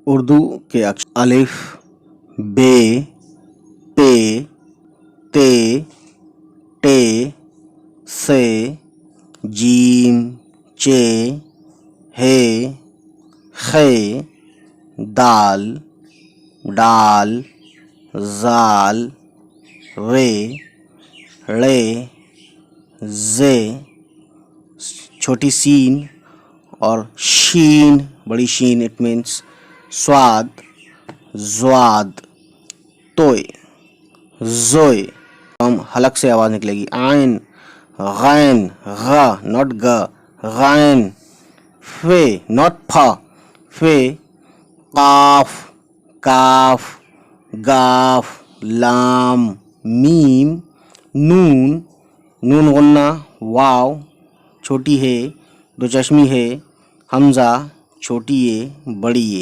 اردو کے اکشر الف، بے، پے، تے، ٹے، سے، جیم، چے، ہے، خے، دال، ڈال، زال، رے، ڑے، زے، چھوٹی سین اور شین، بڑی شین، اٹ مینس سواد، زواد، توئے، زوئے، ہم حلق سے آواز نکلے گی، عین، غین، غ ناٹ گ، غین، فے ناٹ پھا، فے، قاف، کاف، گاف، لام، میم، نون، نون غنہ، واو، چھوٹی ہے، دو چشمی ہے، حمزہ، چھوٹی ہے، بڑی ہے۔